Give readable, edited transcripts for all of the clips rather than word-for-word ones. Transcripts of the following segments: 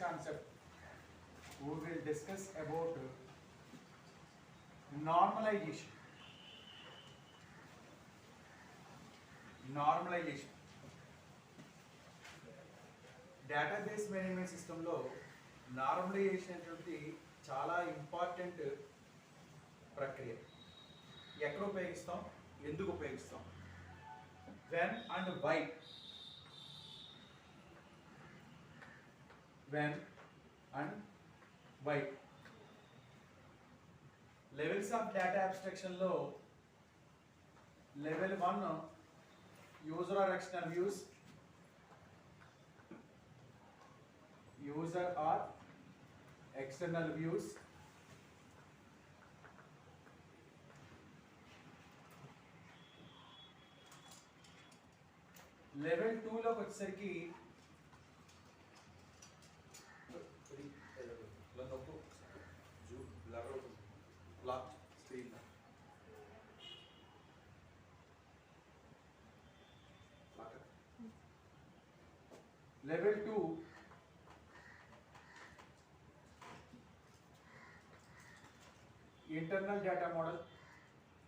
concept we will discuss about normalization. Normalization. Database management సిస్టంలో normalization అనేది చాలా important ప్రక్రియ. ఎక్కడ ఉపయోగిస్తాం, ఎందుకు ఉపయోగిస్తాం, when and why. When and why. Levels of data అబ్స్ట్రాక్షన్లో level 1 user or external views. User or external views. Level 2 లో వచ్చేసరికి level 2 internal data model,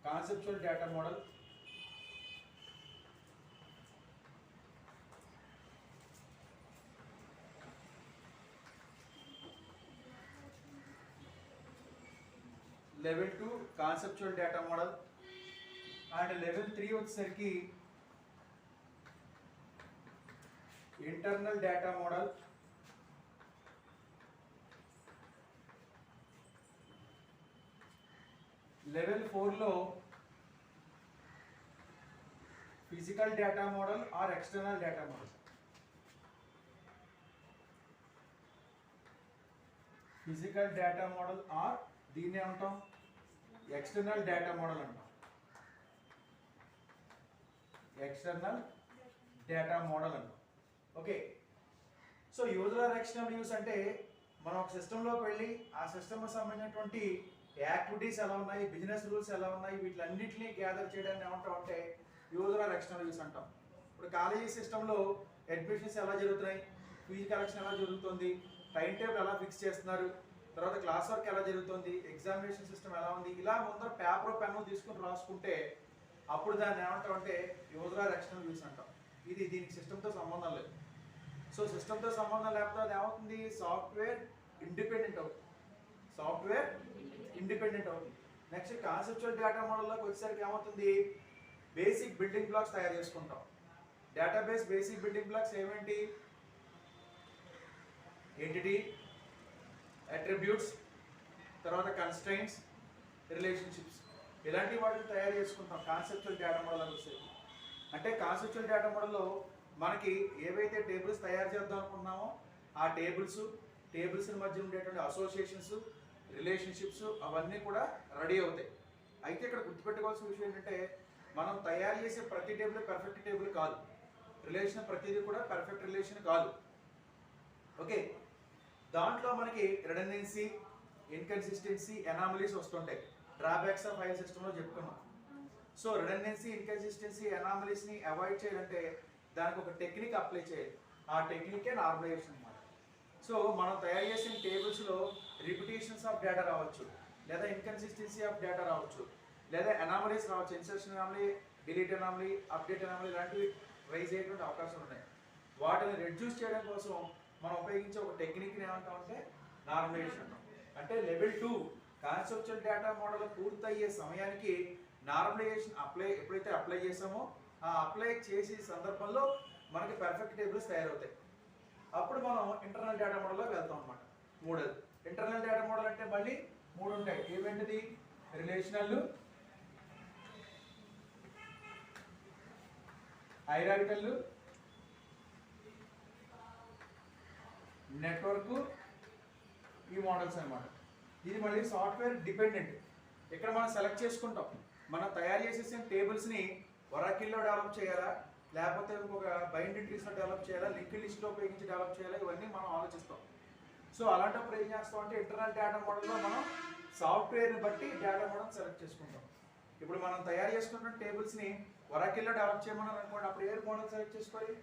conceptual data model, level 2 conceptual data model, and level 3 వచ్చేసరికి internal data model, level 4 లో physical data model or external data model. Physical data model or దీన్ని ఏమంటాం, external data model అంటాం. External data model అంటాం. Okay, so user or external use అంటే మనం ఒక సిస్టంలోకి వెళ్ళి ఆ సిస్టమ్కి సంబంధించినటువంటి యాక్టివిటీస్ ఎలా ఉన్నాయి, బిజినెస్ రూల్స్ ఎలా ఉన్నాయి, వీటిలన్నింటినీ గ్యాదర్ చేయడానికి ఏమంటాం అంటే యూజర్ ఆర్ ఎక్స్టర్నల్ యూస్ అంటాం. ఇప్పుడు కాలేజీ సిస్టంలో అడ్మిషన్స్ ఎలా జరుగుతున్నాయి, ఫీజు కలెక్షన్ ఎలా జరుగుతుంది, టైం టేబుల్ ఎలా ఫిక్స్ చేస్తున్నారు, తర్వాత క్లాస్ వర్క్ ఎలా జరుగుతుంది, ఎగ్జామినేషన్ సిస్టమ్ ఎలా ఉంది, ఇలా ముందర పేపర్ పెన్ను తీసుకుని రాసుకుంటే అప్పుడు దాన్ని ఏమంటాం అంటే యూజర్ ఆర్ ఎక్స్టర్నల్ యూస్ అంటాం. ఇది దీనికి సిస్టమ్తో సంబంధం లేదు. సో సిస్టమ్తో సంబంధం లేకపోతే అది ఏమవుతుంది, సాఫ్ట్వేర్ ఇండిపెండెంట్ అవుతుంది. సాఫ్ట్వేర్ ఇండిపెండెంట్ అవుతుంది. నెక్స్ట్ కాన్సెప్చువల్ డేటా మోడల్లోకి వచ్చేసరికి ఏమవుతుంది, బేసిక్ బిల్డింగ్ బ్లాక్స్ తయారు చేసుకుంటాం. డేటాబేస్ బేసిక్ బిల్డింగ్ బ్లాక్స్ ఏమేంటి, ఎంటిటీ, అట్రిబ్యూట్స్, తర్వాత కన్స్ట్రైంట్స్, రిలేషన్షిప్స్, ఇలాంటి వాటిని తయారు చేసుకుంటాం కాన్సెప్చువల్ డేటా మోడల్ వచ్చేసరికి. అంటే కాన్సెప్చువల్ డేటా మోడల్లో మనకి ఏవైతే టేబుల్స్ తయారు చేద్దాం అనుకున్నామో ఆ టేబుల్స్ మధ్య ఉండేటువంటి అసోసియేషన్స్, రిలేషన్షిప్స్ అవన్నీ కూడా రెడీ అవుతాయి. అయితే ఇక్కడ గుర్తుపెట్టుకోవాల్సిన విషయం ఏంటంటే మనం తయారు చేసే ప్రతి టేబుల్ పర్ఫెక్ట్ టేబుల్ కాదు, రిలేషన్ ప్రతిదీ కూడా పర్ఫెక్ట్ రిలేషన్ కాదు. ఓకే, దాంట్లో మనకి రిడెండెన్సీ, ఇన్కన్సిస్టెన్సీ, ఎనామలీస్ వస్తుంటాయి. డ్రాబ్యాక్స్ ఆఫ్ ఫైల్ సిస్టంలో చెప్పుకున్నాం. సో రిడెండెన్సీ, ఇన్కన్సిస్టెన్సీ, ఎనామలీస్ని అవాయిడ్ చేయాలంటే దానికి ఒక టెక్నిక్ అప్లై చేయాలి. ఆ టెక్నికే నార్మలైజేషన్ అన్నమాట. సో మనం తయారు చేసిన టేబుల్స్లో రిపిటేషన్స్ ఆఫ్ డేటా రావచ్చు, లేదా ఇన్కన్సిస్టెన్సీ ఆఫ్ డేటా రావచ్చు, లేదా ఎనామలీస్ రావచ్చు. Insertion anomaly, delete anomaly, update anomaly ఇలాంటివి రైజ్ అయ్యేటువంటి అవకాశాలు ఉన్నాయి. వాటిని రెడ్యూస్ చేయడం కోసం మనం ఉపయోగించే ఒక టెక్నిక్ని ఏమంటామంటే నార్మలైజేషన్ అంటాం. అంటే లెవెల్ 2 కాన్సెప్చువల్ డేటా మోడల్ పూర్తయ్యే సమయానికి నార్మలైజేషన్ ఎప్పుడైతే అప్లై చేసామో ఆ అప్లై చేసే సందర్భంలో మనకి పర్ఫెక్ట్ టేబుల్స్ తయారవుతాయి. అప్పుడు మనం ఇంటర్నల్ డేటా మోడల్లో వెళ్తాం అన్నమాట. మూడోది ఇంటర్నల్ డేటా మోడల్ అంటే మళ్ళీ 3 ఉంటాయి. ఏమేంటిది, రిలేషనల్, హైరార్కికల్, నెట్వర్క్, ఈ మోడల్స్ అన్నమాట. ఇది మళ్ళీ సాఫ్ట్వేర్ డిపెండెంట్. ఇక్కడ మనం సెలెక్ట్ చేసుకుంటాం మనం తయారు చేసేసిన టేబుల్స్ని ఒరాకిల్లో డెవలప్ చేయాలా, లేకపోతే ఇంకొక బైండింగ్ ట్రీస్లో డెవలప్ చేయాలా, లింక్డ్ లిస్ట్లో ఉపయోగించి డెవలప్ చేయాలా, ఇవన్నీ మనం ఆలోచిస్తాం. సో అలాంటప్పుడు ఏం చేస్తాం అంటే ఇంటర్నల్ డేటా మోడల్లో మనం సాఫ్ట్వేర్ని బట్టి డేటా మోడల్ సెలెక్ట్ చేసుకుంటాం. ఇప్పుడు మనం తయారు చేసుకున్న టేబుల్స్ని ఒరాకిల్లో డెవలప్ చేయమని అనుకోండి, అప్పుడు ఏ మోడల్ సెలెక్ట్ చేసుకోవాలి,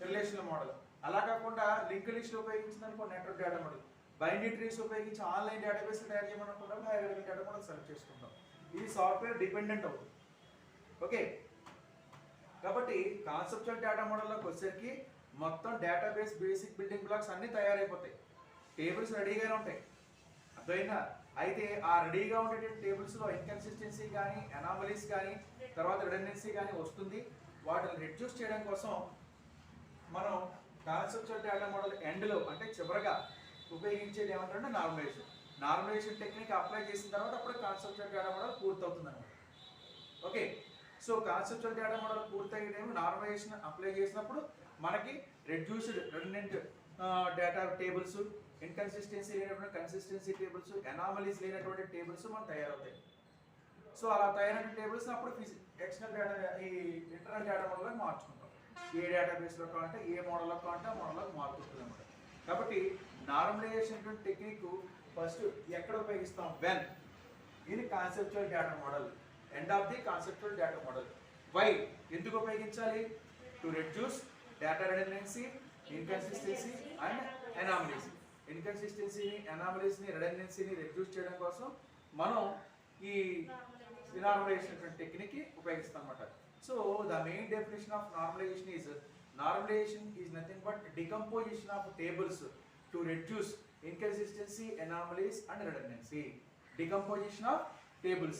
రిలేషనల్ మోడల్. అలా కాకుండా లింక్ లిస్ట్ ఉపయోగించింది అనుకో network data model. Binary trees ఉపయోగించి ఆన్లైన్ డేటాబేస్ తయారు చేయమనుకున్నప్పుడు హైరార్కికల్ డేటా మోడల్ సెలెక్ట్ చేసుకుంటాం. ఇది సాఫ్ట్వేర్ డిపెండెంట్ అవుతుంది. ఓకే, కాబట్టి కాన్సెప్చువల్ డేటా మోడల్లోకి వచ్చేసరికి మొత్తం డేటాబేస్ బేసిక్ బిల్డింగ్ బ్లాక్స్ అన్ని తయారైపోతాయి. టేబుల్స్ రెడీగానే ఉంటాయి, అర్థమైందా? అయితే ఆ రెడీగా ఉండేటువంటి టేబుల్స్లో ఇన్కన్సిస్టెన్సీ కానీ అనామలీస్ కానీ తర్వాత రిడెండెన్సీ కానీ వస్తుంది. వాటిని రిడ్యూస్ చేయడం కోసం మనం కాన్సెప్చువల్ డేటా మోడల్ ఎండ్లో అంటే చివరగా ఉపయోగించేది ఏమంటే నార్మలైజేషన్. నార్మలైజేషన్ టెక్నిక్ అప్లై చేసిన తర్వాత అప్పుడు కాన్సెప్చువల్ డేటా మోడల్ పూర్తవుతుంది అనమాట. Okay, so conceptual data model పూర్తయ్యేదేమో నార్మలైజేషన్ అప్లై చేసినప్పుడు మనకి reduced redundant data tables, inconsistency లేనటువంటి కన్సిస్టెన్సీ టేబుల్స్, అనామలీస్ లేనటువంటి టేబుల్స్ మనం తయారవుతాయి. సో అలా తయారైన టేబుల్స్ అప్పుడు ఎక్స్టర్నల్ డేటా ఈ ఇంటర్నల్ డేటా మోడల్లోకి మార్చుకుంటాం. ఏ డేటాబేస్లో కావాలంటే ఏ మోడల్లో కావాలంటే ఆ మోడల్లోకి మారుతుంటుంది అనమాట. కాబట్టి నార్మలైజేషన్ టెక్నిక్ ఫస్ట్ ఎక్కడ ఉపయోగిస్తాం? వెన్ ఇది conceptual data model, end of the conceptual data model. Why ఎందుకు ఉపయోగించాలి? To reduce data redundancy, inconsistency and anomalies. ఇన్కన్సిస్టెన్సీని, అనామలీస్ని, రిడెండెన్సీని రెడ్యూస్ చేయడం కోసం మనం ఈ నార్మలైజేషన్ టెక్నిక్ ఉపయోగిస్తాం అన్నమాట. So the main definition of normalization is nothing but decomposition of tables to reduce inconsistency, anomalies and redundancy. Decomposition of tables.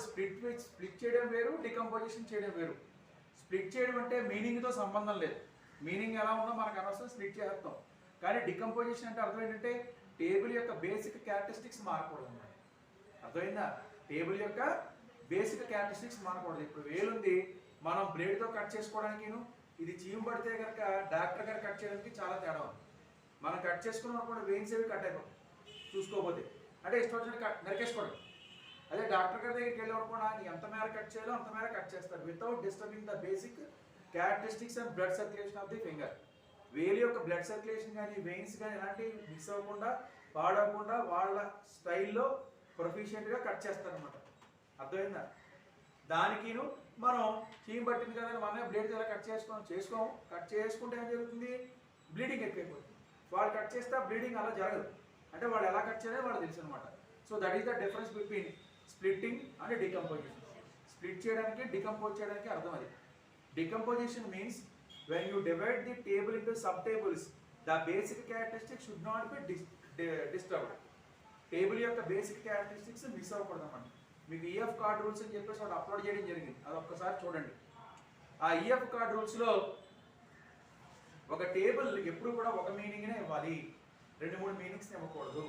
Split చేయడం వేరు, డికంపోజిషన్ చేయడం వేరు. స్ప్లిట్ చేయడం అంటే మీనింగ్తో సంబంధం లేదు, మీనింగ్ ఎలా ఉందో మనకు అనవసరం, స్ప్లిట్ చేస్తాం. కానీ డికంపోజిషన్ అంటే అర్థం ఏంటంటే టేబుల్ యొక్క బేసిక్ క్యారెక్టరిస్టిక్స్ మారకూడదు అన్నమాట. అర్థమైందా? టేబుల్ యొక్క బేసిక్ క్యారెక్టరిస్టిక్స్ మారకూడదు. ఇప్పుడు వేలుంది, మనం బ్లేడ్తో కట్ చేసుకోవడానికి, ఇది చీము పడితే కనుక డాక్టర్ గారు కట్ చేయడానికి చాలా తేడా ఉంది. మనం కట్ చేసుకున్నప్పుడు కూడా వెయిన్స్ ఏవి కట్ అయిపోయి చూసుకోకపోతే, అంటే ఇష్టం వచ్చినట్టు నరికేసుకోవడం. అదే డాక్టర్ గారి దగ్గరికి వెళ్ళి కూడా ఎంత మేర కట్ చేయాలో అంత మేర కట్ చేస్తారు, without disturbing the basic characteristics and blood circulation of the finger. వేలి యొక్క బ్లడ్ సర్క్యులేషన్ కానీ వెయిన్స్ కానీ ఎలాంటివి మిస్ అవ్వకుండా, పాడవకుండా వాళ్ళ స్టైల్లో ప్రొఫిషియెంట్గా కట్ చేస్తారనమాట. అర్థమైందా? దానికి మనం చీమ్ పట్టింది కదా మనమే బ్లేడ్ ఇలా కట్ చేసుకోము. కట్ చేసుకుంటే ఏం జరుగుతుంది? బ్లీడింగ్ ఎక్కువైపోతుంది. వాళ్ళు కట్ చేస్తే బ్లీడింగ్ అలా జరగదు, అంటే వాళ్ళు ఎలా కట్ చేయాలో వాళ్ళు తెలుసు అనమాట. So that is the difference between splitting and decomposition. Split చేయడానికి, డికంపోజ్ చేయడానికి అర్థం అది. Decomposition means when you divide the table into subtables, the basic characteristics should not be disturbed. Table యొక్క బేసిక్ క్యారెక్టరిస్టిక్స్ మిస్ అవ్వకూడదు అన్నమాట. మీకు EF card rules అని చెప్పేసి వాడు అప్లోడ్ చేయడం జరిగింది, అది ఒక్కసారి చూడండి. ఆ ఈఎఫ్ కార్డ్ రూల్స్లో ఒక టేబుల్ ఎప్పుడు కూడా ఒక మీనింగ్నే ఇవ్వాలి, 2-3 మీనింగ్స్ని ఇవ్వకూడదు.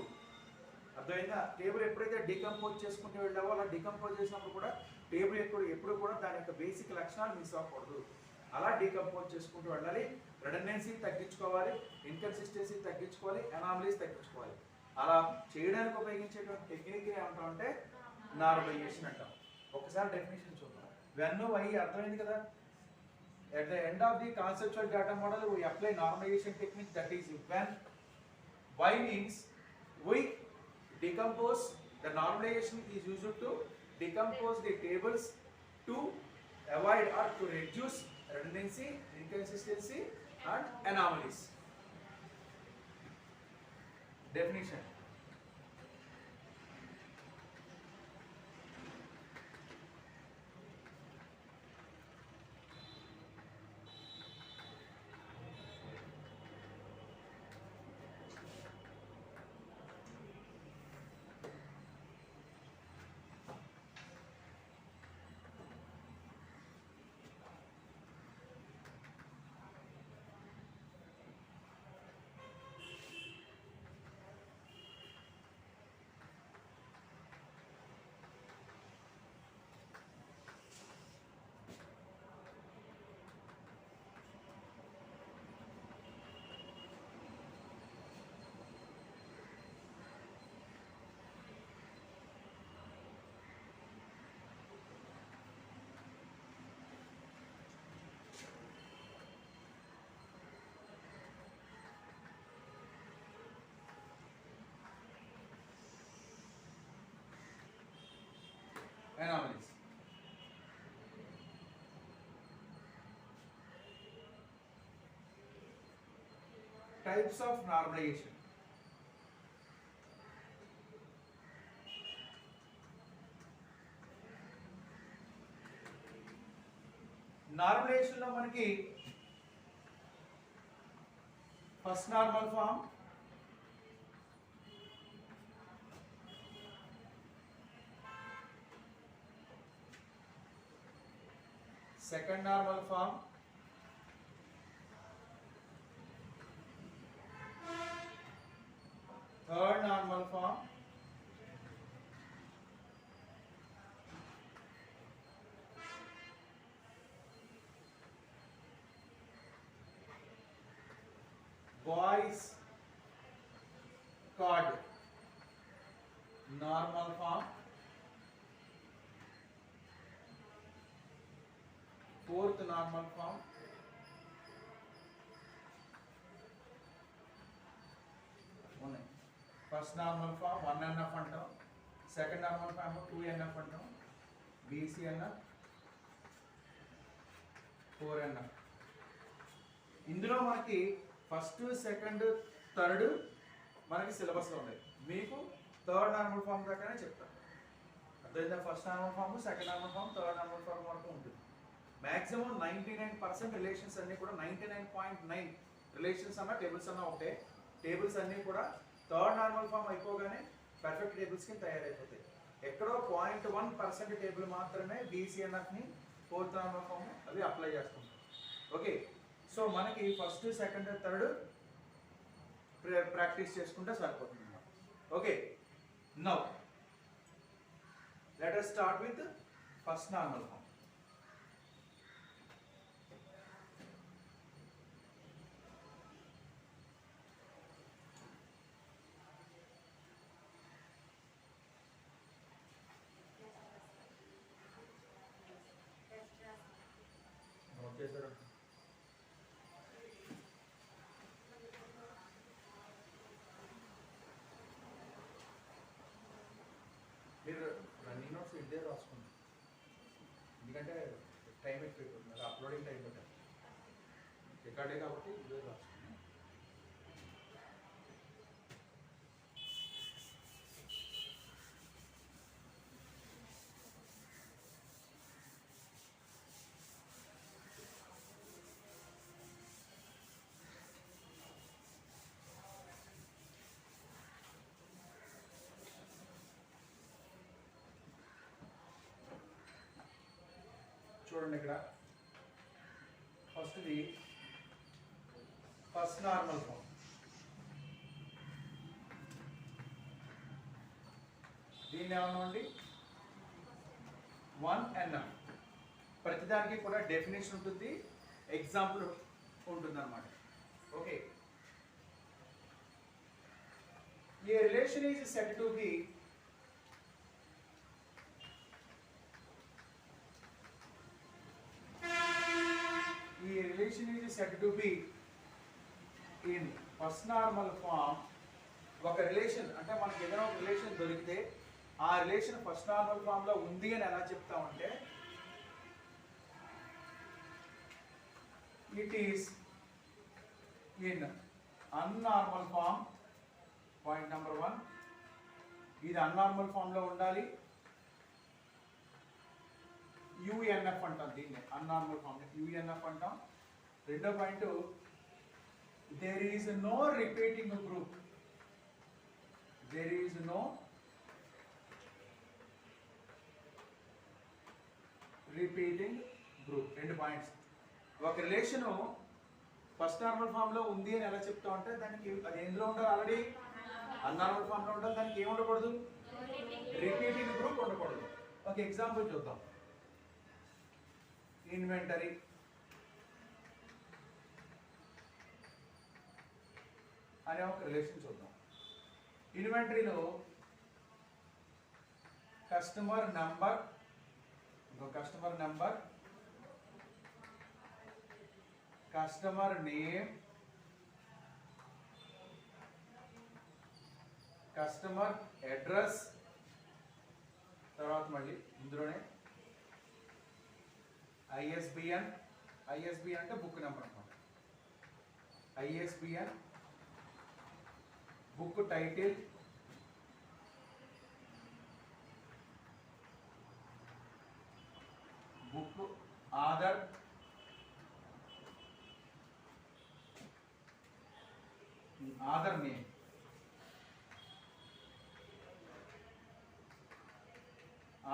అర్థమైందా? టేబుల్ ఎప్పుడైతే డికంపోజ్ చేసుకుంటూ వెళ్ళావో అలా డికంపోజ్ చేసినప్పుడు కూడా టేబుల్ ఎప్పుడు కూడా దాని యొక్క బేసిక్ లక్షణాలు మిస్ అవ్వకూడదు. అలా డికంపోజ్ చేసుకుంటూ వెళ్ళాలి. రిడెండెన్సీ తగ్గించుకోవాలి, ఇన్కన్సిస్టెన్సీ తగ్గించుకోవాలి, అనామలీస్ తగ్గించుకోవాలి. అలా చేయడానికి ఉపయోగించేటువంటి టెక్నిక్ ఏమంటామంటే నార్మలైజేషన్ అంటాం. ఒకసారి డెఫినేషన్ చూద్దాం. వెన్ వై అర్థమైంది కదా. At the end of the conceptual data model, we apply normalization technique, that is when. Why means we decompose. The normalization is used to decompose the tables to avoid or to reduce redundancy, inconsistency and anomalies. Definition. Types of normalization. Normalization లో మనకి first normal form, second normal form, third normal form, Boyce Codd normal form, fourth normal form, ఉన్నాయి. First normal form 1NF అంటాం, second normal form 2NF అంటాం, BCNF, 4NF. ఇందులో మనకి first, second, third మనకి సిలబస్లో ఉన్నాయి. మీకు థర్డ్ నార్మల్ ఫామ్ దాకానే చెప్తాను. అర్థమైందా? First normal form, second normal form, third normal form వరకు ఉంటుంది. మ్యాక్సిమం 99% రిలేషన్స్ అన్నీ కూడా 99.9 రిలేషన్స్ అన్న టేబుల్స్ అన్న ఒకటే. టేబుల్స్ అన్నీ కూడా థర్డ్ నార్మల్ ఫామ్ అయిపోగానే పర్ఫెక్ట్ టేబుల్స్ కింద తయారైపోతాయి. ఎక్కడో 0.1% టేబుల్ మాత్రమే BCNFని ఫోర్త్ నార్మల్ ఫామ్ అవి అప్లై చేస్తాం. ఓకే, సో మనకి ఫస్ట్, సెకండ్, థర్డ్ ప్రాక్టీస్ చేసుకుంటే సరిపోతుంది. Okay, now let us start with first normal form. Note చేశారా? మీరు రన్నింగ్ నోట్స్ ఇదే రాసుకోండి, ఎందుకంటే టైం ఎక్కువ, అప్లోడింగ్ టైం పెట్టాలి. రికార్డే కాబట్టి ఇదే రాసుకోండి. చూడండి, ఇక్కడ ఫస్ట్ది ఫస్ట్ నార్మల్ ఫామ్. దీన్ని ఏమన్నా 1NF. ప్రతిదానికి కూడా డెఫినేషన్ ఉంటుంది, ఎగ్జాంపుల్ ఉంటుంది అన్నమాట. Okay, A relation is set to be relation is said to be in first normal form. ఒక రిలేషన్ అంటే మనకి ఏదైనా ఒక రిలేషన్ దొరికితే ఆ రిలేషన్ ఫస్ట్ నార్మల్ ఫామ్ లో ఉంది అని ఎలా చెప్తామంటే, it is in unnormal form. Point number 1, ఇది అన్నార్మల్ ఫామ్ లో ఉండాలి. UNF అంటాం దీన్ని, అన్నార్మల్ ఫామ్ UNF అంటాం. రెండో point, there is no repeating group. There is no repeating group. రెండు పాయింట్స్. ఒక రిలేషన్ ఫస్ట్ నార్మల్ ఫామ్ లో ఉంది అని ఎలా చెప్తాం అంటే, దానికి అది ఎందులో ఉండాలి? ఆల్రెడీ అన్నార్మల్ ఫామ్ లో ఉండాలి. దానికి ఏమి ఉండకూడదు? రిపీటింగ్ గ్రూప్ ఉండకూడదు. ఒక ఎగ్జాంపుల్ చూద్దాం. ఇన్వెంటరీ అనే ఒక రిలేషన్ చూద్దాం. ఇన్వెంటరీలో customer number, customer number, customer name, customer address, తర్వాత మళ్ళీ ఇందులోనే ISBN. ISBN అంటే బుక్ నెంబర్ అన్నమాట. ISBN, book title, book author, author name,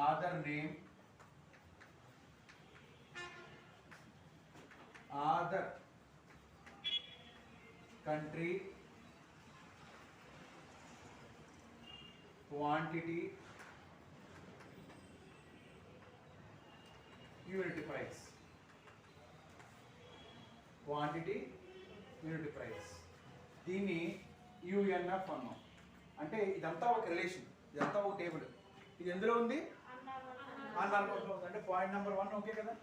author name, author country, quantity, unit price, quantity unit price. దీన్ని యుఎన్ఎఫ్ అన్నాం. అంటే ఇదంతా ఒక రిలేషన్, ఇదంతా ఒక టేబుల్. ఇది ఎందులో ఉంది? అన్నార్మల్ ఫామ్. అంటే పాయింట్ నెంబర్ 1 ఓకే కదా.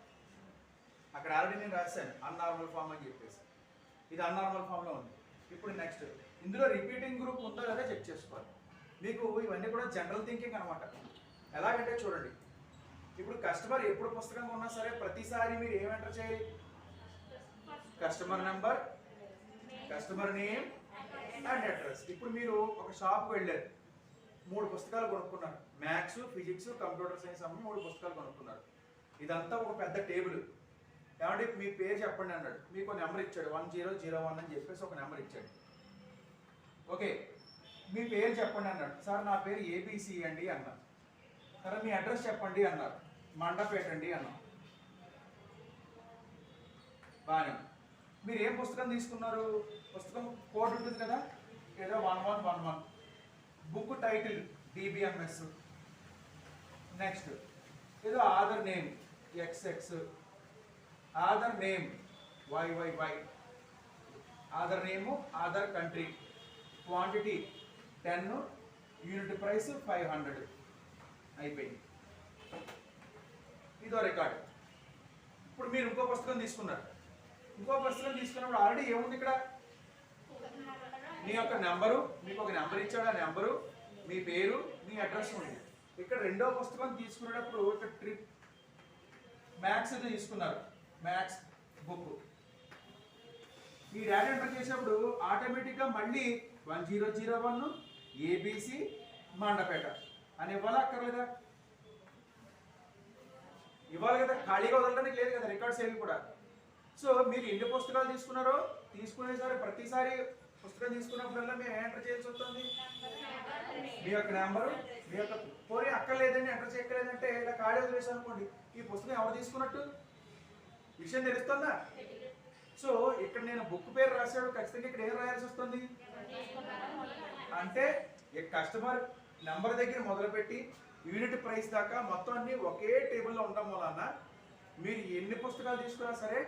అక్కడ ఆల్రెడీ నేను రాశాను అన్నార్మల్ ఫామ్ అని చెప్పేసి. ఇది అన్నార్మల్ ఫామ్లో ఉంది. ఇప్పుడు నెక్స్ట్ ఇందులో రిపీటింగ్ గ్రూప్ ఉందో లేదా చెక్ చేసుకోవాలి. మీకు ఇవన్నీ కూడా జనరల్ థింకింగ్ అనమాట. ఎలాగంటే చూడండి, ఇప్పుడు కస్టమర్ ఎప్పుడు పుస్తకం కొన్నా సరే ప్రతిసారి మీరు ఏం ఎంటర్ చేయాలి? Customer number, customer name and address. ఇప్పుడు మీరు ఒక షాప్కి వెళ్ళారు, 3 పుస్తకాలు కొనుక్కున్నారు. మ్యాథ్స్, ఫిజిక్స్, కంప్యూటర్ సైన్స్ అమ్మి 3 పుస్తకాలు కొనుక్కున్నారు. ఇదంతా ఒక పెద్ద టేబుల్. ఏమంటే మీ పేరు చెప్పండి అన్నాడు. మీకు ఒక నెంబర్ ఇచ్చాడు, 1001 అని చెప్పేసి ఒక నెంబర్ ఇచ్చాడు. ఓకే, మీ పేరు చెప్పండి అన్నాడు. సార్ నా పేరు ఏబిసి అండి అన్నారు. సరే మీ అడ్రస్ చెప్పండి అన్నారు. మండపేట అండి అన్నాం. బాగా మీరు ఏం పుస్తకం తీసుకున్నారు? పుస్తకం కోడ్ ఉంటుంది కదా, ఏదో 1111. Book title DBMS. నెక్స్ట్ ఏదో author name XX, author name YYY, author name, author country, quantity 10, unit price 500. అయిపోయింది. ఇదో రికార్డ్. ఇప్పుడు మీరు ఇంకో పుస్తకం తీసుకున్నారు. ఇంకో పుస్తకం తీసుకున్నప్పుడు ఆల్రెడీ ఏముంది ఇక్కడ? మీ యొక్క నెంబరు, మీకు ఒక నెంబర్ ఇచ్చాడు, ఆ నెంబరు, మీ పేరు, మీ అడ్రస్ ఉంది. ఇక్కడ రెండో పుస్తకం తీసుకునేటప్పుడు ఇక్కడ ట్రిప్ మ్యాథ్స్ ఇది తీసుకున్నారు, మ్యాథ్స్ బుక్. ఈ డేటా ఎంటర్ చేసినప్పుడు ఆటోమేటిక్గా మళ్ళీ 1001 ఏబిసి మండపేట అని ఇవ్వాలా అక్కర్లేదా? ఇవ్వాలి కదా, ఖాళీగా వదలడానికి లేదు కదా రికార్డ్స్ ఏవి కూడా. సో మీరు ఎన్ని పుస్తకాలు తీసుకున్నారో తీసుకునేసారి ప్రతిసారి పుస్తకం తీసుకున్నప్పుడల్లా మేము ఎంటర్ చేయాల్సి వస్తుంది. మీ యొక్క నెంబరు, మీ యొక్క పోనీ అక్కర్లేదండి ఎంటర్ చేయక్కర్లేదంటే ఇలా ఖాళీ వదిలేసాం అనుకోండి, ఈ పుస్తకం ఎవరు తీసుకున్నట్టు విషయం తెలుస్తుందా? సో ఇక్కడ నేను బుక్ పేరు రాశాడు, ఖచ్చితంగా ఇక్కడ ఏం రాయాల్సి వస్తుంది అంటే కస్టమర్ నెంబర్ దగ్గర మొదలుపెట్టి యూనిట్ ప్రైస్ దాకా మొత్తం అన్ని ఒకే టేబుల్లో ఉండడం వలన మీరు ఎన్ని పుస్తకాలు తీసుకున్నా సరే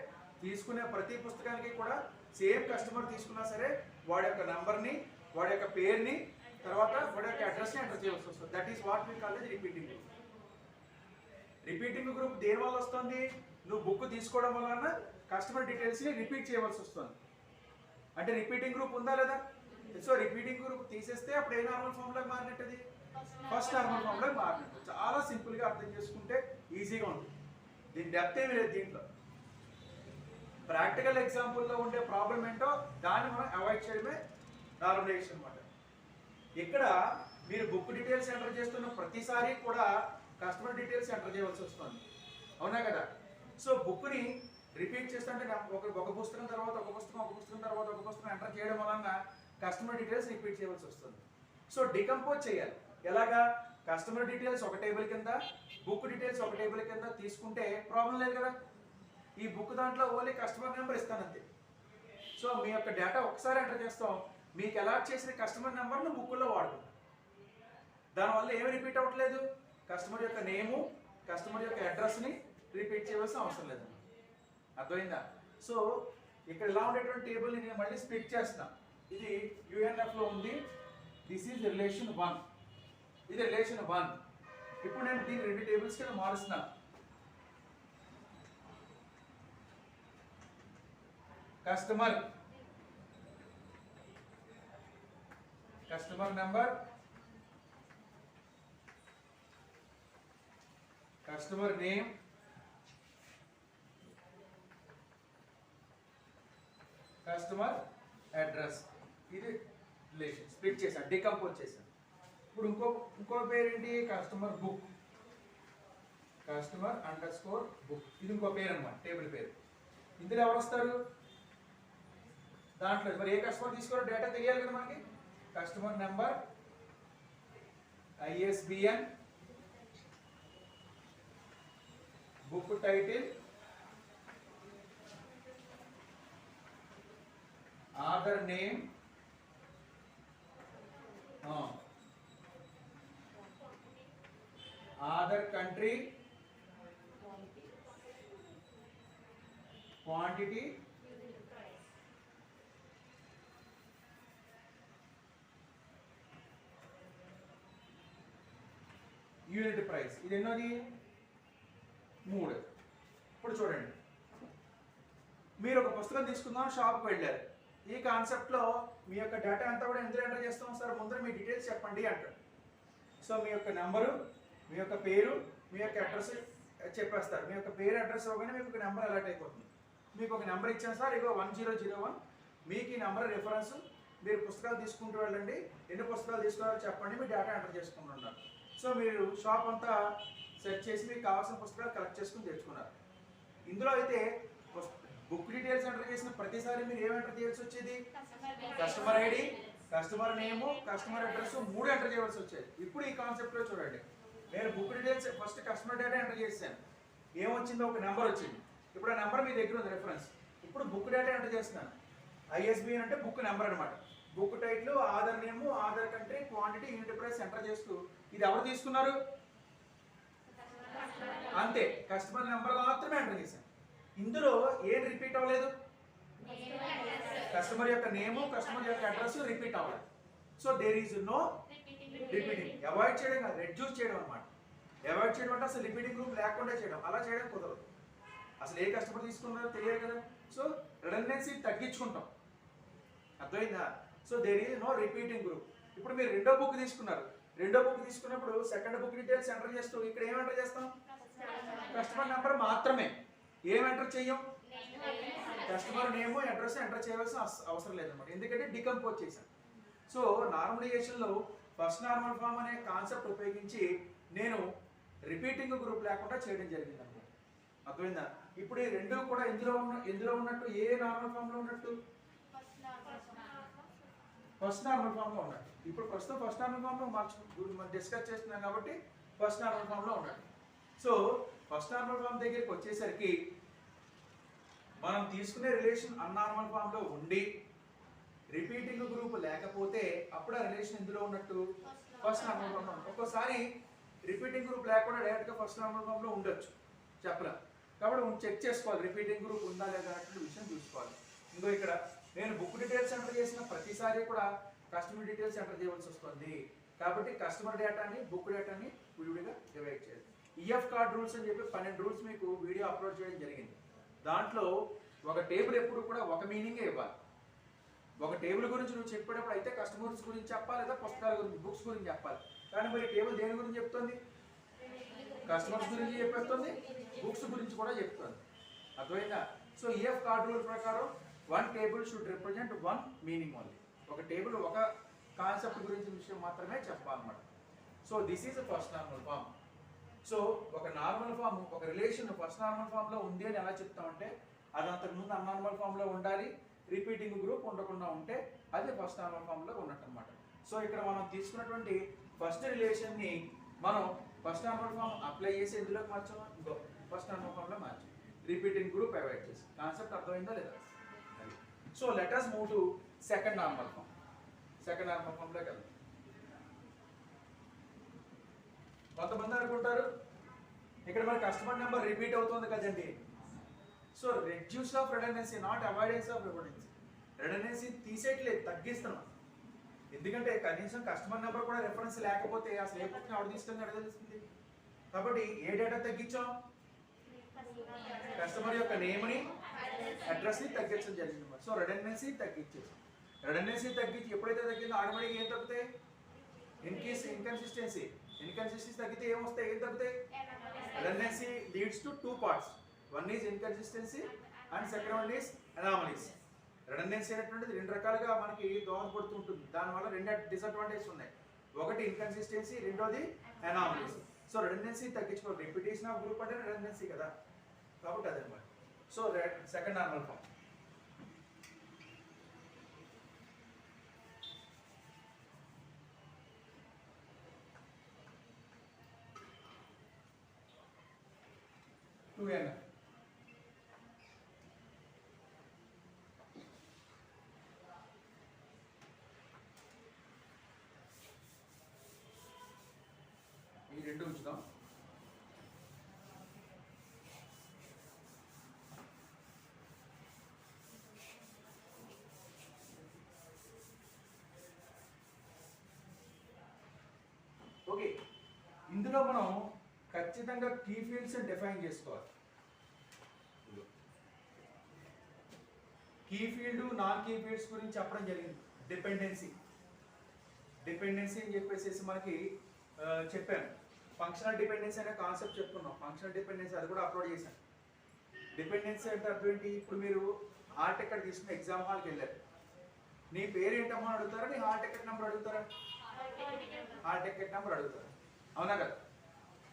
తీసుకునే ప్రతి పుస్తకానికి కూడా సేమ్ కస్టమర్ తీసుకున్నా సరే వాడి యొక్క నంబర్ని, వాడి యొక్క పేరుని, తర్వాత వాడి యొక్క అడ్రస్ని ఎంటర్ చేయవలసి వస్తుంది. That is what we call as repeating group. Repeating group దేని వల్ల వస్తుంది? నువ్వు బుక్ తీసుకోవడం వలన కస్టమర్ డీటెయిల్స్ని రిపీట్ చేయవలసి వస్తుంది. అంటే రిపీటింగ్ గ్రూప్ ఉందా లేదా? సో రిపీటింగ్ గ్రూప్ తీసేస్తే అప్పుడు ఏ నార్మల్ ఫామ్లోకి మారినట్టది? ఫస్ట్ నార్మల్ ఫామ్లోకి మారినట్టు. చాలా సింపుల్గా అర్థం చేసుకుంటే ఈజీగా ఉంటుంది. దీని డెప్త్ ఏమి లేదు దీంట్లో. ప్రాక్టికల్ ఎగ్జాంపుల్లో ఉండే ప్రాబ్లం ఏంటో దాన్ని మనం అవాయిడ్ చేయడమే నార్మలైజేషన్ అన్నమాట. ఇక్కడ మీరు బుక్ డీటెయిల్స్ ఎంటర్ చేస్తున్న ప్రతిసారి కూడా కస్టమర్ డీటెయిల్స్ ఎంటర్ చేయవలసి వస్తుంది, అవునా కదా? సో బుక్ని రిపీట్ చేస్తుంటే ఒక పుస్తకం తర్వాత ఒక పుస్తకం, ఒక పుస్తకం తర్వాత ఒక పుస్తకం ఎంటర్ చేయడం వలన కస్టమర్ డీటెయిల్స్ రిపీట్ చేయవలసి వస్తుంది. సో డికంపోజ్ చేయాలి. ఎలాగా? కస్టమర్ డీటెయిల్స్ ఒక టేబుల్ కింద, బుక్ డీటెయిల్స్ ఒక టేబుల్ కింద తీసుకుంటే ప్రాబ్లం లేదు కదా. ఈ బుక్ దాంట్లో ఓన్లీ కస్టమర్ నెంబర్ ఇస్తానంతే. సో మీ యొక్క డేటా ఒకసారి ఎంటర్ చేస్తాం, మీకు అలాట్ చేసిన కస్టమర్ నెంబర్ను బుక్లో వాడుకుంటాం. దానివల్ల ఏమి రిపీట్ అవ్వట్లేదు? కస్టమర్ యొక్క నేము, కస్టమర్ యొక్క అడ్రస్ని రిపీట్ చేయవలసిన అవసరం లేదు. అర్థమైందా? సో ఇక్కడ ఇలా ఉండేటువంటి టేబుల్ని నేను మళ్ళీ స్ప్లిట్ చేస్తున్నా. ఇది యుఎన్ఎఫ్లో ఉంది. దిస్ ఈజ్ రిలేషన్ 1, ఇది రిలేషన్ 1. ఇప్పుడు నేను దీన్ని 2 టేబుల్స్ కింద మారుస్తున్నా. Customer, customer number, customer name, customer address. ఇది రిలేషన్ స్ప్లిట్ చేశాను, డికంపోజ్ చేశాను. ఇప్పుడు ఇంకో పేరు ఏంటి, customer book, customer underscore book, ఇది ఇంకో పేరు అనమాట, టేబుల్ పేరు. ఇందులో ఎవరు వస్తారు, దాంట్లో మరి ఏ కస్టమర్ తీసుకోవాలో డేటా తెలియాలి కదా మనకి. Customer number, ISBN, book title, author name, author country, quantity, unit price. ఇది ఎన్నోది, 3. ఇప్పుడు చూడండి, మీరు ఒక పుస్తకం తీసుకుందాం షాప్కి వెళ్ళారు. ఈ కాన్సెప్ట్లో మీ యొక్క డేటా అంతా కూడా ఎందులో ఎంటర్ చేస్తాం సార్, ముందర మీ డీటెయిల్స్ చెప్పండి అంటారు. సో మీ యొక్క నెంబరు, మీ యొక్క పేరు, మీ యొక్క అడ్రస్ చెప్పేస్తారు. మీ యొక్క పేరు అడ్రస్ ఇవ్వగానే మీకు ఒక నెంబర్ అలర్ట్ అయిపోతుంది. మీకు ఒక నెంబర్ ఇచ్చాను సార్, ఇగో 1001, మీకు ఈ నెంబర్ రిఫరెన్స్, మీరు పుస్తకాలు తీసుకుంటూ వెళ్ళండి, ఎన్ని పుస్తకాలు తీసుకోవాలో చెప్పండి, మీ డేటా ఎంటర్ చేసుకుంటున్నారు. సో మీరు షాప్ అంతా సెర్చ్ చేసి మీకు కావాల్సిన పుస్తకాలు కలెక్ట్ చేసుకుని తెచ్చుకున్నారు. ఇందులో అయితే బుక్ డీటెయిల్స్ ఎంటర్ చేసిన ప్రతిసారి మీరు ఏం ఎంటర్ చేయాల్సి వచ్చేది, కస్టమర్ ఐడి, కస్టమర్ నేము, కస్టమర్ అడ్రస్ 3 ఎంటర్ చేయవలసి వచ్చేది. ఇప్పుడు ఈ కాన్సెప్ట్లో చూడండి, నేను book details first customer data enter చేశాను, ఏమొచ్చిందో ఒక నెంబర్ వచ్చింది. ఇప్పుడు ఆ నెంబర్ మీ దగ్గర ఉంది రిఫరెన్స్. ఇప్పుడు బుక్ డేటా ఎంటర్ చేస్తున్నాను. ISBN అంటే బుక్ నెంబర్ అనమాట. Book title, author name, author country, quantity, unit price enter చేస్తూ ఇది ఎవరు తీసుకున్నారు అంతే, కస్టమర్ నెంబర్ మాత్రమే ఎంటర్ చేశాను. ఇందులో ఏం రిపీట్ అవ్వలేదు, కస్టమర్ యొక్క నేము, కస్టమర్ యొక్క అడ్రస్ రిపీట్ అవ్వలేదు. So there is no repeating. Avoid చేయడం కాదు, రెడ్యూస్ చేయడం అనమాట. అవాయిడ్ చేయడం అంటే అసలు రిపీటింగ్ గ్రూప్ లేకుండా చేయడం, అలా చేయడం కుదరదు. అసలు ఏ కస్టమర్ తీసుకున్నారో తెలియదు కదా. సో రిడెండెన్సీ తగ్గించుకుంటాం, అర్థమైందా. So there is no repeating group. ఇప్పుడు మీరు రెండో బుక్ తీసుకున్నారు, రెండో బుక్ తీసుకున్నప్పుడు సెకండ్ బుక్ డీటెయిల్స్ ఎంటర్ చేస్తూ ఇక్కడ ఏం ఎంటర్ చేస్తాం, కస్టమర్ నెంబర్ మాత్రమే, ఏం ఎంటర్ చెయ్యం, కస్టమర్ నేమ్ అడ్రస్ ఎంటర్ చేయవలసిన అవసరం లేదన్నమాట, ఎందుకంటే డికంపోజ్ చేశాను. సో నార్మలైజేషన్లో ఫస్ట్ నార్మల్ ఫామ్ అనే కాన్సెప్ట్ ఉపయోగించి నేను రిపీటింగ్ గ్రూప్ లేకుండా చేయడం జరిగింది అనమాట, అర్థమైందా. ఇప్పుడు ఈ రెండు కూడా ఎందులో ఉన్నట్టు, ఏ నార్మల్ ఫామ్లో ఉన్నట్టు, ఫస్ట్ నార్మల్ ఫామ్లో ఉన్నట్టు. ఇప్పుడు ప్రస్తుతం ఫస్ట్ నార్మల్ ఫామ్లో డిస్కస్ చేస్తున్నాం కాబట్టి ఫస్ట్ నార్మల్ ఫామ్లో ఉన్నట్టు. సో ఫస్ట్ నార్మల్ ఫామ్ దగ్గరికి వచ్చేసరికి మనం తీసుకునే రిలేషన్ అన్నార్మల్ ఫామ్లో ఉండి రిపీటింగ్ గ్రూప్ లేకపోతే అప్పుడు ఆ రిలేషన్ ఎందులో ఉన్నట్టు, ఫస్ట్ నార్మల్ ఫామ్లో ఉన్నట్టు. ఒక్కోసారి రిపీటింగ్ గ్రూప్ లేకుండా డైరెక్ట్గా ఫస్ట్ నార్మల్ ఫామ్లో ఉండొచ్చు, చెప్పలేం. కాబట్టి చెక్ చేసుకోవాలి రిపీటింగ్ గ్రూప్ ఉందా లేదా అనే విషయం చూసుకోవాలి. ఇంకో ఇక్కడ నేను బుక్ డీటెయిల్స్ ఎంటర్ చేసిన ప్రతిసారి కూడా కస్టమర్ డీటెయిల్స్ ఎంటర్ చేయవలసి వస్తుంది. కాబట్టి కస్టమర్ డేటాని, బుక్ డేటాని విడివిడిగా డివైడ్ చేయాలి. ఈఎఫ్ కార్డ్ రూల్స్ అని చెప్పి 12 రూల్స్ మీకు వీడియో అప్లోడ్ చేయడం జరిగింది. దాంట్లో ఒక టేబుల్ ఎప్పుడు కూడా ఒక మీనింగే ఇవ్వాలి. ఒక టేబుల్ గురించి నువ్వు చెప్పేటప్పుడు అయితే కస్టమర్స్ గురించి చెప్పాలి, లేదా పుస్తకాల గురించి, బుక్స్ గురించి చెప్పాలి. కానీ మరి టేబుల్ దేని గురించి చెప్తుంది, కస్టమర్స్ గురించి చెప్పేస్తుంది, బుక్స్ గురించి కూడా చెప్తుంది, అర్థమైందా. సో ఈఎఫ్ కార్డ్ రూల్ ప్రకారం 1 table should represent 1 meaning only. ఒక టేబుల్ ఒక కాన్సెప్ట్ గురించి విషయం మాత్రమే చెప్పాలన్నమాట. So this is first normal form. So ఒక నార్మల్ ఫామ్, ఒక రిలేషన్ ఫస్ట్ నార్మల్ ఫామ్లో ఉంది అని ఎలా చెప్తామంటే అది అంతకుముందు అన్నార్మల్ ఫామ్లో ఉండాలి, రిపీటింగ్ గ్రూప్ ఉండకుండా ఉంటే అది ఫస్ట్ నార్మల్ ఫామ్లో ఉన్నట్టు అనమాట. సో ఇక్కడ మనం తీసుకున్నటువంటి ఫస్ట్ రిలేషన్ని మనం ఫస్ట్ నార్మల్ ఫామ్ అప్లై చేసి ఎందులోకి మార్చాము, ఇంకో ఫస్ట్ నార్మల్ ఫామ్లో మార్చాం, రిపీటింగ్ గ్రూప్ అవాయిడ్ చేసి. కాన్సెప్ట్ అర్థమైందా లేదా. So let us move to second normal form. Second normal ఫామ్లోకి వెళ్దాం. కొంతమంది అనుకుంటారు ఇక్కడ మన కస్టమర్ నెంబర్ రిపీట్ అవుతుంది కదండి. So reduce of redundancy, not avoidance of redundancy. Redundancy తీసేయట్లేదు, తగ్గిస్తున్నాం. ఎందుకంటే కనీసం కస్టమర్ నెంబర్ కూడా రెఫరెన్స్ లేకపోతే అసలు ఏ పుస్తకం ఎవరు తీసుకెళ్ళి అడగలుస్తుంది. కాబట్టి ఏ డేటా తగ్గించాం, కస్టమర్ యొక్క నేమ్ని, అడ్రస్ని తగ్గించడం జరిగింది. సో రిడెండెన్సీ తగ్గించేసి, రిడెండెన్సీ తగ్గించి ఎప్పుడైతే తగ్గిందో ఆటోమేటిక్గా ఏం తగ్గుతాయి, ఇన్కన్సిస్టెన్సీ. ఇన్కన్సిస్టెన్సీ తగ్గితే ఏమొస్తాయి, ఏం తగ్గుతాయి, redundancy leads to 2 parts. One is inconsistency and second one is anomalies. Redundancy అనేటువంటిది 2 రకాలుగా మనకి దోహదపడుతూ ఉంటుంది. దానివల్ల రెండు డిసడ్వాంటేజెస్ ఉన్నాయి. ఒకటి ఇన్కన్సిస్టెన్సీ, రెండోది అనామలీస్. సో రెడెండెన్సీ తగ్గించుకోవాలి. రిపిటేషన్ ఆఫ్ గ్రూప్ అంటే రెడెండెన్సీ కదా, కాబట్టి అదనమాట. So second normal form. ఈ రెండు ఉంచుదాం. ఓకే, ఇందులో మనం ఖచ్చితంగా కీ ఫీల్డ్స్ డిఫైన్ చేసుకోవాలి. Key field, non key fields గురించి చెప్పడం జరిగింది. డిపెండెన్సీ అని చెప్పేసి మనకి చెప్పాను. ఫంక్షనల్ డిపెండెన్సీ అనే కాన్సెప్ట్ చెప్పుకున్నాం. ఫంక్షనల్ డిపెండెన్సీ అది కూడా అప్లోడ్ చేశాను. డిపెండెన్సీ అంటే అర్థం ఏంటి? ఇప్పుడు మీరు హాల్ టికెట్ తీసుకుని ఎగ్జామ్ హాల్కి వెళ్ళారు. నీ పేరు ఏంటమ్మా అని అడుగుతారా, నీ హాల్ టికెట్ నెంబర్ అడుగుతారా? హాల్ టికెట్ నెంబర్ అడుగుతారు, అవునా కదా?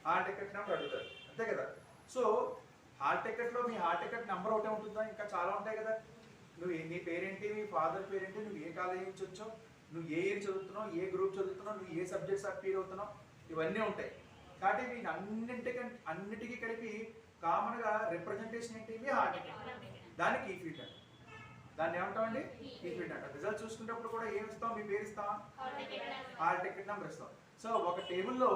హాల్ టికెట్ నెంబర్ అడుగుతారు, అంతే కదా? సో హాల్ టికెట్లో మీ హాల్ టికెట్ నెంబర్ ఒకటే ఉంటుందా? ఇంకా చాలా ఉంటాయి కదా. నీ పేరేంటి, మీ ఫాదర్ పేరేంటి, నువ్వు ఏ కాలేజ్ నుంచి వచ్చావు, నువ్వు ఏ ఇయర్ చదువుతున్నావు, ఏ గ్రూప్ చదువుతున్నావు, నువ్వు ఏ సబ్జెక్ట్స్ అపీర్ అవుతున్నావు, ఇవన్నీ ఉంటాయి. కాబట్టి వీటి అన్నిటికీ కలిపి కామన్గా రిప్రజెంటేషన్ ఏంటి? మీ హాల్ టికెట్. దానికి కీ ఫీల్డ్ అంట. దాన్ని ఏమంటామండి? కీ ఫీల్డ్ అంట. రిజల్ట్ చూసుకునేటప్పుడు కూడా ఏమి ఇస్తాం? మీ పేరు ఇస్తాం, హాల్ టికెట్ నెంబర్ ఇస్తాం. సో ఒక టేబుల్లో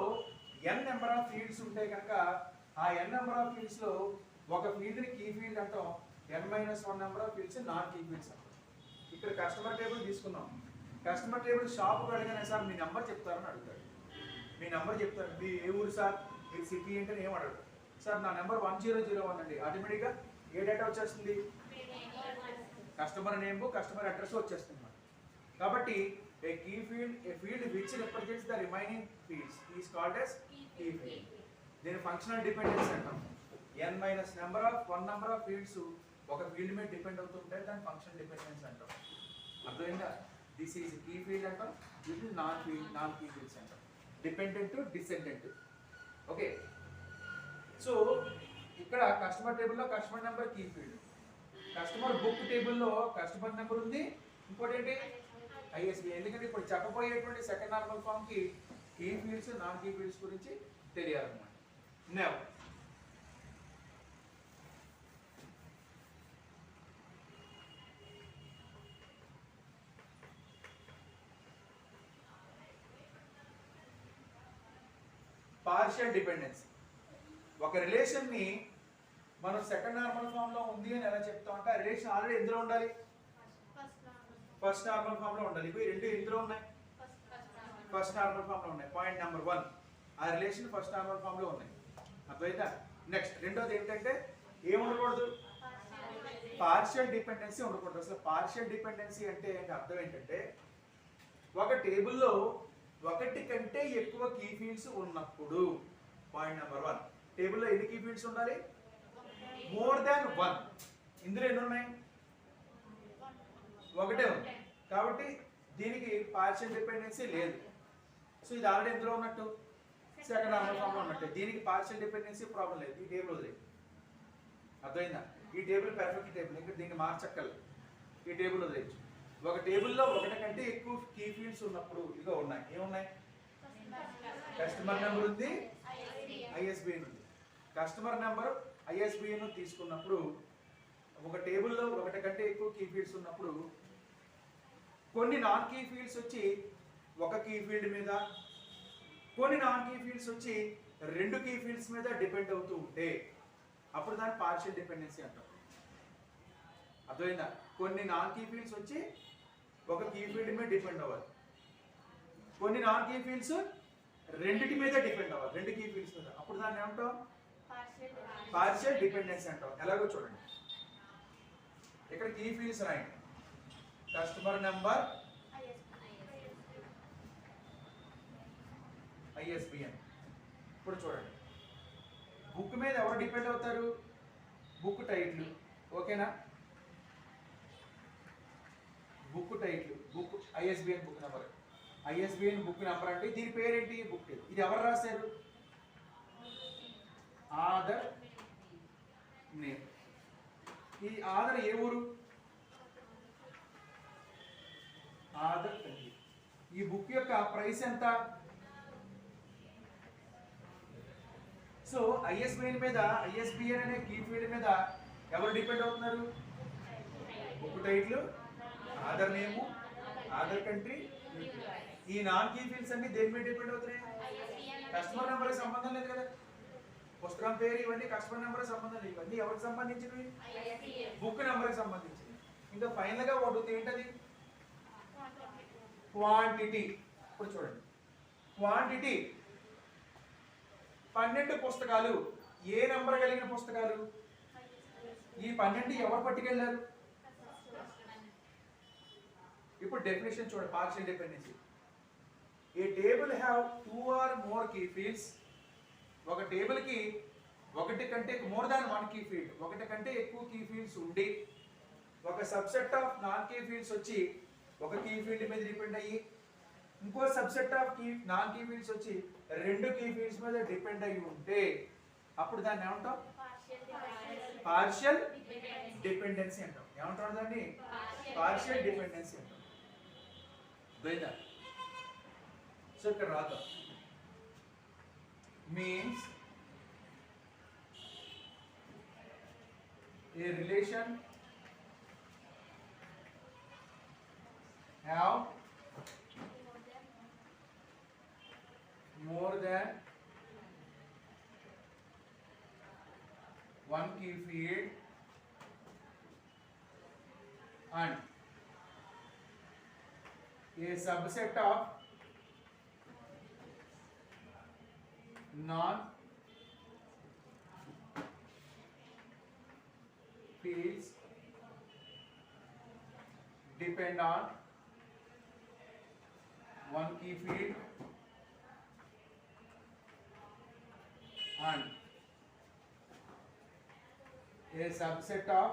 n నెంబర్ ఆఫ్ ఫీల్డ్స్ ఉంటే కనుక ఆ n నెంబర్ ఆఫ్ ఫీల్డ్స్ లో ఒక ఫీల్డ్ ని కీ ఫీల్డ్ అంటాం, n-1 number of fields non key fields అంటాం. ఇక్కడ కస్టమర్ టేబుల్ తీసుకున్నాం. కస్టమర్ టేబుల్ షాప్కి అడిగినా సార్ మీ నెంబర్ చెప్తారని అడుగుతాడు. మీ నెంబర్ చెప్తారు, మీ ఏ ఊరు సార్, మీ సిటీ ఏంటని ఏం అడగడు. సార్ నా నెంబర్ 1001 అండి. ఆటోమేటిక్గా ఏ డేటా వచ్చేస్తుంది? కస్టమర్ నేమ్, కస్టమర్ అడ్రస్ వచ్చేస్తుంది. కాబట్టి a key field, a field which represents the remaining fields is called as key field. దీని ఫంక్షనల్ డిపెండెన్సీ అంటాం. n - number of 1 number of fields ఒక ఫీల్డ్ మీద డిపెండ్ అవుతుంటాయి, దాని ఫంక్షనల్ డిపెండెన్సీ అంటాం. అర్థమైందా? దిస్ ఈజ్ కీ ఫీల్డ్ అంటాం, this is non key fields అంటాం. Dependent, descendant. ఓకే, సో ఇక్కడ కస్టమర్ టేబుల్లో customer number key field, customer book టేబుల్లో కస్టమర్ నెంబర్ ఉంది, ఇంకోటి ఏంటి? ఐఎస్బి. ఎందుకంటే ఇప్పుడు చెప్పబోయేటువంటి సెకండ్ నార్మల్ ఫామ్ కి key fields, non key fields గురించి తెలియాలన్నమాట. Now partial dependency. ఒక రిలేషన్ ని మనం సెకండ్ నార్మల్ ఫామ్ లో ఉంది అని ఎలా చెప్తాం అంటే, ఆ రిలేషన్ ఆల్రెడీ ఎందులో ఉండాలి? ఫస్ట్ నార్మల్ ఫామ్ లో ఉండాలి. ఇవి రెండు ఎందులో ఉన్నాయి? ఫస్ట్ నార్మల్ ఫామ్ లో ఉన్నాయి. పాయింట్ నెంబర్ 1, ఆ రిలేషన్ ఫస్ట్ నార్మల్ ఫామ్ లో ఉన్నాయి. అర్థమైందా? నెక్స్ట్ రెండోది ఏంటంటే ఏం ఉండకూడదు? పార్షియల్ డిపెండెన్సీ ఉండకూడదు. అసలు పార్షియల్ డిపెండెన్సీ అంటే అర్థం ఏంటంటే, ఒక టేబుల్లో ఒకటి కంటే ఎక్కువ కీ ఫీల్డ్స్ ఉన్నప్పుడు, పాయింట్ నెంబర్ 1, టేబుల్లో ఎన్ని కీ ఫీల్డ్స్ ఉండాలి? More than 1. ఇందులో ఎన్ని ఉన్నాయి? ఒకటే ఉంది. కాబట్టి దీనికి పార్షియల్ డిపెండెన్సీ లేదు. సో ఇది ఆల్రెడీ ఎందులో ఉన్నట్టు? సెకండ్ నార్మల్ ఫామ్ లో ఉన్నట్టు. దీనికి పార్షియల్ డిపెండెన్సీ ప్రాబ్లం లేదు. ఈ టేబుల్ వదిలేదు. అర్థమైందా? ఈ టేబుల్ పర్ఫెక్ట్ టేబుల్, ఇంకా దీన్ని మార్చక్కర్లేదు. ఈ టేబుల్ వదిలేచ్చు. ఒక టేబుల్లో ఒకటి కంటే ఎక్కువ కీ ఫీల్డ్స్ ఉన్నప్పుడు ఇదిగో ఉన్నాయి. ఏమున్నాయి? కస్టమర్ నెంబర్ ఉంది, ఐఎస్బిఎన్ ఉంది. కస్టమర్ నెంబర్, ఐఎస్బిఎన్ తీసుకున్నప్పుడు ఒక టేబుల్లో ఒకటి కంటే ఎక్కువ కీ ఫీల్డ్స్ ఉన్నప్పుడు కొన్ని నాన్ కీ ఫీల్డ్స్ వచ్చి ఒక కీ ఫీల్డ్ మీద, కొన్ని నాన్ కీ ఫీల్డ్స్ వచ్చి రెండు కీ ఫీల్డ్స్ మీద డిపెండ్ అవుతూ ఉంటే అప్పుడు దాన్ని పార్షియల్ డిపెండెన్సీ అంటాం. అర్థమైందా? కొన్ని నాన్ కీ ఫీల్డ్స్ వచ్చి ఒక కీ ఫీల్డ్ మీద డిపెండ్ అవ్వాలి, కొన్ని నాన్ కీ ఫీల్డ్స్ రెండిటి మీద డిపెండ్ అవ్వాలి, రెండు కీ ఫీల్డ్స్ మీద. అప్పుడు దాన్ని ఏమంటాం? పార్షియల్ డిపెండెన్సీ అంటాం. ఎలాగో చూడండి, ఇక్కడ కీ ఫీల్డ్స్ రాయండి. Customer number, ISBN. ఇప్పుడు చూడండి, బుక్ మీద ఎవరు డిపెండ్ అవుతారు? బుక్ టైటిల్, ఓకేనా? Book title, book ISBN book number. ISBN book number అంటే దీని పేరేంటి? Book title. ఇది ఎవరు రాశారు? ఆధార్ నేమ్. ఈ ఆధార్ ఏ ఊరు? ఆధార్ కంట్రీ. ఈ బుక్ యొక్క ప్రైస్ ఎంత? సో ఐఎస్బిఎన్ మీద, ఐఎస్బిఎన్ అనే కీ ఫీల్డ్ మీద ఎవరు డిపెండ్ అవుతున్నారు? Book title, author name, author country. ఈ నాన్ కీ ఫీల్డ్స్ అన్ని దేని మీద డిపెండ్ అవుతున్నాయి? కస్టమర్ నెంబర్ సంబంధం లేదు కదా. పుస్తకం పేరు ఇవన్నీ కస్టమర్ నెంబర్ సంబంధం లేదు. ఇవన్నీ ఎవరికి సంబంధించినవి? బుక్ నెంబర్కి సంబంధించినవి. ఇంకా ఫైనల్ గా ఒకటి ఏంటది? క్వాంటిటీ. ఇప్పుడు చూడండి, క్వాంటిటీ 12 పుస్తకాలు. ఏ నెంబర్ కలిగిన పుస్తకాలు? ఈ 12 ఎవరు పట్టుకెళ్ళారు? ఇప్పుడు డెఫినేషన్ చూడండి, partial dependency. A table have 2 or more key fields. ఒక టేబుల్ కి ఒకటి కంటే మోర్ దాన్ 1 కీ ఫీల్డ్, ఒకటి కంటే ఎక్కువ కీ ఫీల్డ్స్ ఉండి ఒక subset of non key fields వచ్చి ఒక కీ ఫీల్డ్ మీద డిపెండ్ అయ్యి ఇంకో subset of non key fields వచ్చి 2 కీ ఫీల్డ్స్ మీద డిపెండ్ అయ్యి ఉంటే అప్పుడు దాన్ని ఏమంటాం? పార్షియల్ డిపెండెన్సీ అంటాం. ఏమంటాం దాన్ని? పార్షియల్ డిపెండెన్సీ అంటాం. బేదా. సో ఇక్కడ రాద్దాం. means a relation have more than one key field and a subset of non fields depend on one key field and a subset of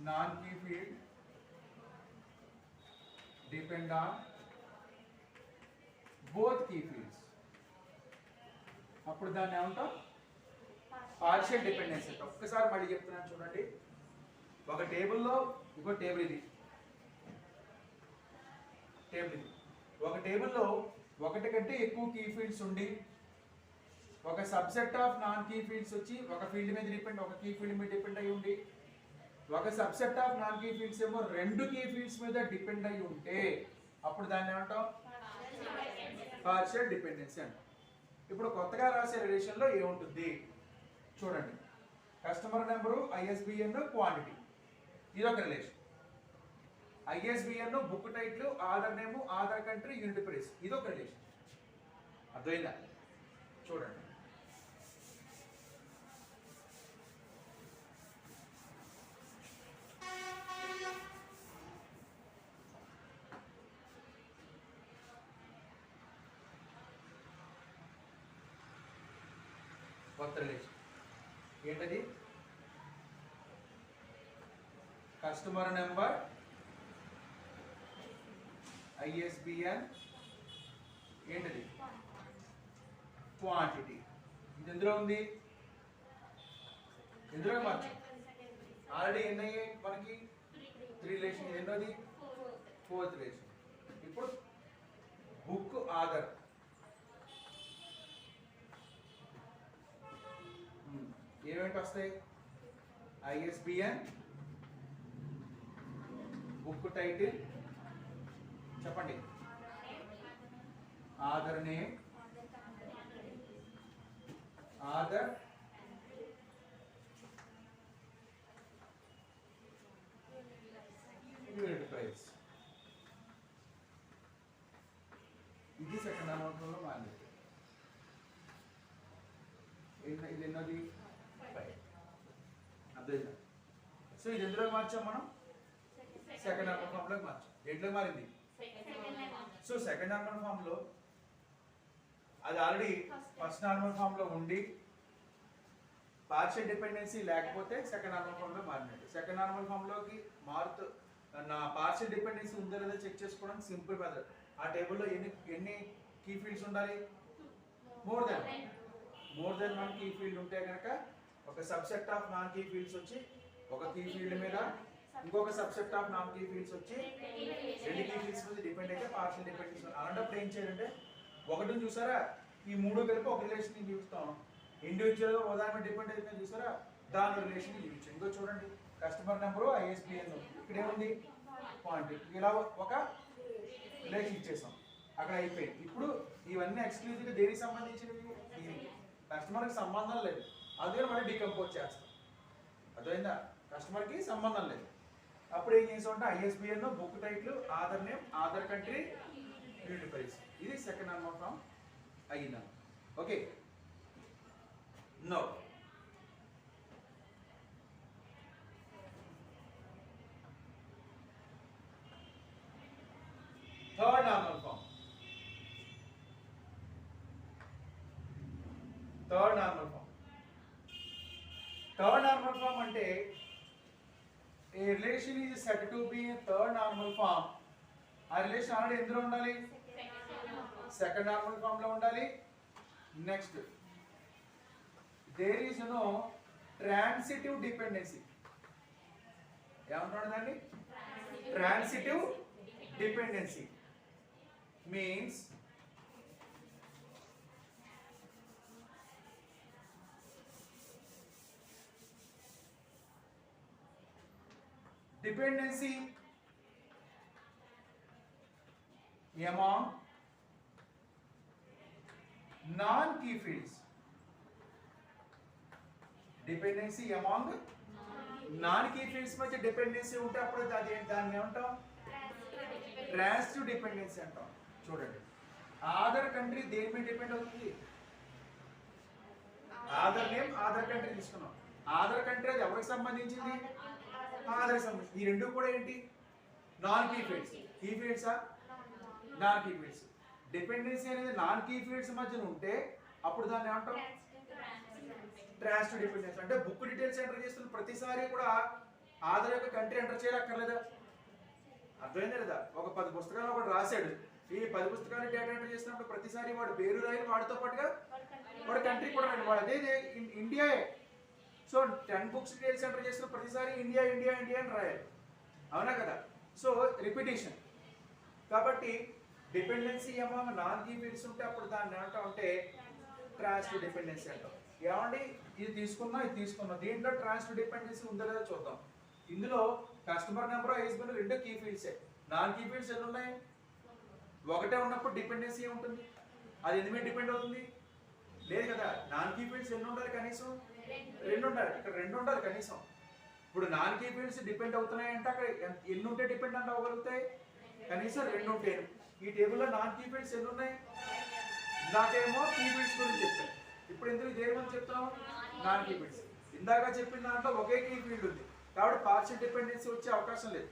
non key field depend on both key fields. అప్పుడు దాన్ని ఏమంటాం? Partial dependency. ఒక్కసారి మళ్ళీ చెప్తున్నాను చూడండి. ఒక టేబుల్లో, ఇంకో టేబుల్ ఇది, టేబుల్ ఇది. ఒక టేబుల్లో ఒకటి కంటే ఎక్కువ కీ ఫీల్డ్స్ ఉండి ఒక subset of non key fields వచ్చి ఒక ఫీల్డ్ మీద డిపెండ్, ఒక కీ ఫీల్డ్ మీద డిపెండ్ అయి ఉండి ఒక subset of non key fields ఏమో 2 కీ ఫీల్డ్స్ మీద డిపెండ్ అయి ఉంటే అప్పుడు దాన్ని ఏమంటాం? పార్షియల్ డిపెండెన్సీ అంటాం. ఇప్పుడు కొత్తగా రాసే రిలేషన్ లో ఏముంటుంది చూడండి. కస్టమర్ నెంబరు, ఐఎస్బిఎన్, క్వాంటిటీ, ఇదొక relation. ISBN, book title, author name, author country, unit price, ఇదొక రిలేషన్. అర్థమైందా? చూడండి. కొత్త రిలేషన్ ఏంటది? కస్టమర్ నెంబర్, ఐఎస్బిఎన్, ఏంటది? క్వాంటిటీ. ఇది ఎందులో ఉంది? ఎందులో మార్చు. ఆల్రెడీ ఎన్ని అయ్యాయి మనకి? 3 రిలేషన్. ఇది ఎన్నోది? 4th relation. ఇప్పుడు బుక్, ఆధార్, ఏమేంటి వస్తాయి? ఐఎస్బిఎన్, బుక్ టైటిల్, చెప్పండి, Aadhaar name, Aadhaar, unit price. ఇది సెకండ్ అమౌంట్లో మారింది. ఇది ఎన్నోది? 5. అర్థమైందా? సో ఇది ఎందులో మార్చాం మనం? సెకండ్ నార్మల్ ఫామ్ లోకి మార్చాం. దేంట్లో మారింది? సో సెకండ్ నార్మల్ ఫామ్ లో అది ఆల్రెడీ ఫస్ట్ నార్మల్ ఫామ్ లో ఉండి పార్షియల్ డిపెండెన్సీ లేకపోతే సెకండ్ నార్మల్ ఫామ్ లో మారినట్టు. సెకండ్ నార్మల్ ఫామ్ లోకి మారుతూ నా పార్షియల్ డిపెండెన్సీ ఉందో లేదో చెక్ చేసుకోవడానికి సింపుల్ మెథడ్. ఆ టేబుల్లో ఎన్ని కీ ఫీల్డ్స్ ఉండాలి? More than one key field ఉంటే కనుక ఒక subset of non key fields వచ్చి ఒక కీ ఫీల్డ్ మీద ఇంకొక subset of non key fields వచ్చి రెండు కీ ఫీల్డ్స్ మీద డిపెండ్ అయితే పార్షియల్ డిపెండెన్సీ. అలాంటప్పుడు ఏం చేయాలంటే ఒకటిని చూసారా, ఈ మూడు కలిపి ఒక రిలేషన్ చూస్తాం. ఇండివిజువల్ గా ఉదాహరణ డిపెండ్ అయితే చూసారా, దాని రిలేషన్ చూపించాం. ఇంకో చూడండి, కస్టమర్ నెంబరు ISBN ఇక్కడ ఏముంది పాయింట్, ఇలా ఒక రిలేషన్ ఇచ్చేసాం, అక్కడ అయిపోయింది. ఇప్పుడు ఇవన్నీ ఎక్స్క్లూజివ్ గా దేనికి సంబంధించినవి? దీనికి. కస్టమర్ కి సంబంధం లేదు, అందుకని మనం డీకంపోజ్ చేస్తాం. అర్థమైందా? కస్టమర్ కి సంబంధం లేదు. అప్పుడు ఏం చేసామంటే ISBN, book title, author name, author country, unit price. ఇది సెకండ్ నార్మల్ ఫామ్ అయ్యిందా? Okay. No third normal form. Third normal form అంటే a relation is said to be a third normal form. ఆ రిలేషన్ ఆల్రెడీ ఎందులో ఉండాలి? Second normal form లో ఉండాలి. Next, there is no transitive dependency. ఏమంటున్నాడు దాన్ని? Transitive dependency means dependency among non-key fields. Dependency among non-key fields మధ్య dependency ఉంటే అప్పుడు దాన్ని ఏమంటాం? ట్రాన్సిటివ్ డిపెండెన్సీ అంటాం. చూడండి, ఆధార్ కంట్రీ దేని మీద డిపెండ్ అవుతుంది? ఆధార్ నేమ్, ఆధార్ కంట్రీ తీసుకున్నాం. ఆధార్ కంట్రీ అది ఎవరికి సంబంధించింది? ఆధార్ సంబంధించి. ఈ రెండు కూడా ఏంటి? Non key fields. కీ ఫీల్డ్సా? Non key fields. డిపెండెన్సీ అనేది నాన్ కీ ఫీల్డ్స్ మధ్యన ఉంటే అప్పుడు దాన్ని ఏమంటాం? Transitive dependency. అంటే బుక్ డీటెయిల్స్ ఎంటర్ చేస్తున్న ప్రతిసారి కూడా ఆధార్ యొక్క కంట్రీ ఎంటర్ చేయక్కర్లేదా? అర్థమైందా లేదా? ఒక 10 పుస్తకాలు ఒకటి రాశాడు, ఈ 10 పుస్తకాలు డేటా ఎంటర్ చేసినప్పుడు ప్రతిసారి వాడు పేరు రాయాలి, వాడితో పాటుగా వాడు కంట్రీ కూడా రాయాలి. వాడు అదే ఇండియాయే. సో 10 బుక్స్ డీటెయిల్స్ ఎంటర్ చేసిన ప్రతిసారి ఇండియా ఇండియా ఇండియా అని రాయాలి, అవునా కదా? So repetition. కాబట్టి dependency among non key fields ఉంటే అప్పుడు దాన్ని ఏమంటాం అంటే ట్రాన్సిటివ్ డిపెండెన్సీ అంటాం. ఏమండి, ఇది తీసుకున్నా ఇది తీసుకున్నా, దీంట్లో ట్రాన్సిటివ్ డిపెండెన్సీ ఉందో లేదో చూద్దాం. ఇందులో కస్టమర్ నెంబర్, ISBN రెండు కీ ఫీల్డ్సే. నాన్ కీ ఫీల్డ్స్ ఎన్ని ఉన్నాయి? ఒకటే ఉన్నప్పుడు డిపెండెన్సీ ఉంటుంది. అది ఎన్ని మీద డిపెండ్ అవుతుంది? లేదు కదా. నాన్ కీ ఫీల్డ్స్ ఎన్ని ఉండాలి? కనీసం 2 ఉండాలి. ఇక్కడ 2 ఉండాలి కనీసం. ఇప్పుడు నాన్ కీ ఫీల్డ్స్ డిపెండ్ అవుతున్నాయి అంటే అక్కడ ఎన్ని ఉంటే డిపెండ్ అంటే అవ్వగలుగుతాయి? కనీసం 2 ఉంటాయి. ఈ టేబుల్లో నాన్ కీ ఫీల్డ్స్ ఎన్ని ఉన్నాయి? ఇందాకేమో కీ ఫీల్డ్స్ గురించి చెప్పాను, ఇప్పుడు ఎందుకు దేని గురించి చెప్తాం? Non key fields. ఇందాక చెప్పిన దాంట్లో ఒకే కీ ఫీల్డ్ ఉంది కాబట్టి పార్షియల్ డిపెండెన్సీ వచ్చే అవకాశం లేదు.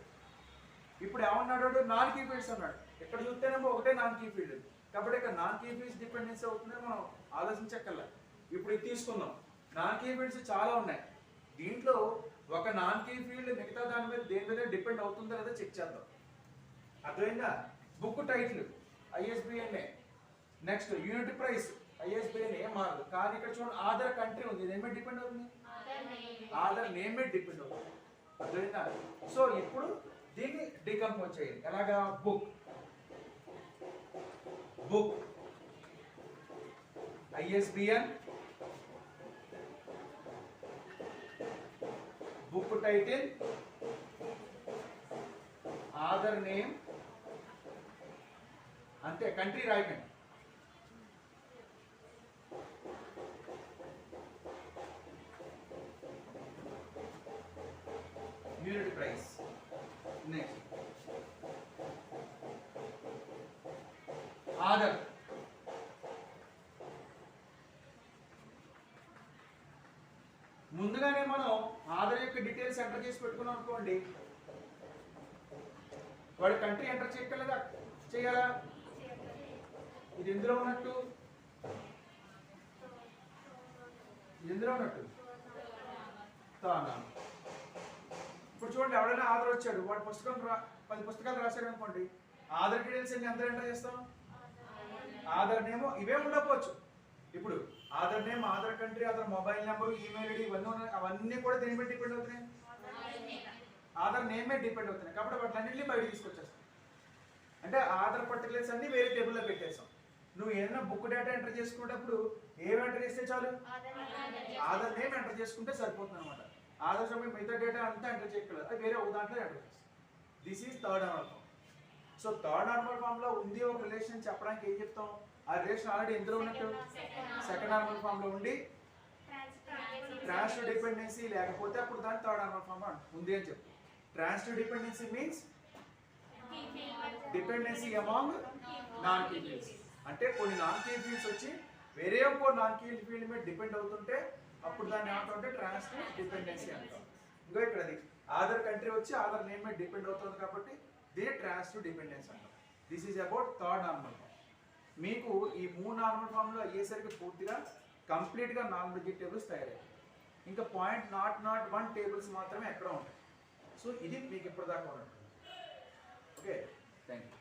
ఇప్పుడు ఏమన్నాడు? నాన్ కీ ఫీల్డ్స్ అన్నాడు. ఇక్కడ చూస్తేనేమో ఒకటే నాన్ కీ ఫీల్డ్ ఉంది కాబట్టి ఇక్కడ నాన్ కీ ఫీల్డ్స్ డిపెండెన్సీ అవుతుందని మనం ఆలోచించక్కర్లే. ఇప్పుడు ఇది తీసుకుందాం. నాన్ కీ ఫీల్డ్స్ చాలా ఉన్నాయి. దీంట్లో ఒక నాన్ కీ ఫీల్డ్ మిగతా దాని మీద దేని మీద డిపెండ్ అవుతుందో లేదో చెక్ చేద్దాం. అర్థమైందా? Book title ISBN. Next unit price ISBN ఏం మారదు. కానీ ఇక్కడ చూడండి ఆధార్ కంట్రీ ఉంది, దేని మీద డిపెండ్ అవుతుంది? ఆధార్ నేమ్ మీద డిపెండ్ అవుతుంది. అర్థమైందా? సో ఇప్పుడు దీన్ని డికంపోజ్ చేయాలి. ఎలాగా? Book ISBN, book title, author name, అంతే. కంట్రీ రాయకండి. Unit price. Next author. ముందుగానే మనం ఆధార్ యొక్క డీటెయిల్స్ ఎంటర్ చేసి పెట్టుకున్నాం అనుకోండి, వాడు కంట్రీ ఎంటర్ చేయగలదా? చేయాలా? ఇది ఎందులో ఉన్నట్టు? ఇది ఎందులో ఉన్నట్టు? Third normal. ఇప్పుడు చూడండి, ఎవరైనా ఆధార్ వచ్చాడు, వాడు 10 పుస్తకాలు రాశాడు అనుకోండి, ఆధార్ డీటెయిల్స్ అన్ని ఎంత ఎంటర్ చేస్తాం? ఆధార్ నేమ్ ఇవే ఉండకపోవచ్చు. ఇప్పుడు Aadhaar name, author country, Aadhaar mobile number, email ID అవన్నీ కూడా దేని మీద డిపెండ్ అవుతున్నాయి? ఆధార్ నేమ్ మీద డిపెండ్ అవుతున్నాయి. కాబట్టి వాటిలన్నింటినీ బయట తీసుకొచ్చేస్తాం. అంటే ఆధార్ పర్టికులర్స్ అన్ని వేరే టేబుల్లో పెట్టేస్తాం. నువ్వు ఏదైనా బుక్ డేటా ఎంటర్ చేసుకునేటప్పుడు ఏం ఎంటర్ చేస్తే చాలు? ఆధార్ నేమ్ ఎంటర్ చేసుకుంటే సరిపోతుంది అనమాట. ఆధార్ సమయం మిగతా డేటా అంతా ఎంటర్ చేయగలదు, అది వేరే ఒక దాంట్లో ఎంటర్ చేస్తాం. This is third normal form. So third normal form లో ఉంది ఒక రిలేషన్ చెప్పడానికి ఏం చెప్తాం? ఆ రిలేషన్ ఆల్రెడీ ఎందులో ఉన్నట్టు? సెకండ్ నార్మల్ ఫామ్ లో ఉండి ట్రాన్సిటివ్ డిపెండెన్సీ లేకపోతే అప్పుడు దాన్ని థర్డ్ నార్మల్ ఫామ్ ఉంది అని చెప్తాం. Transitive dependency means dependency among non key fields. అంటే కొన్ని నాన్ కీ ఫీల్డ్స్ వచ్చి వేరే ఒక నాన్ కీ ఫీల్డ్ మీద డిపెండ్ అవుతుంటే అప్పుడు దాన్ని ఏమంటే ట్రాన్సిటివ్ డిపెండెన్సీ అంటాం. ఇంకో ఇక్కడ అది ఆధార్ కంట్రీ వచ్చి ఆధార్ నేమ్ మీద డిపెండ్ అవుతుంది కాబట్టి దీన్ని ట్రాన్సిటివ్ డిపెండెన్సీ అంటాం. This is about third normal form. మీకు ఈ 3 నార్మల్ ఫామ్లో అయ్యేసరికి పూర్తిగా కంప్లీట్గా 4 డిజిట్ టేబుల్స్ తయారయ్యాయి. ఇంకా 0.001 టేబుల్స్ మాత్రమే ఎక్కడ ఉంటాయి. సో ఇది మీకు ఇప్పటిదాకా ఉన్నట్టు. Okay, thank you.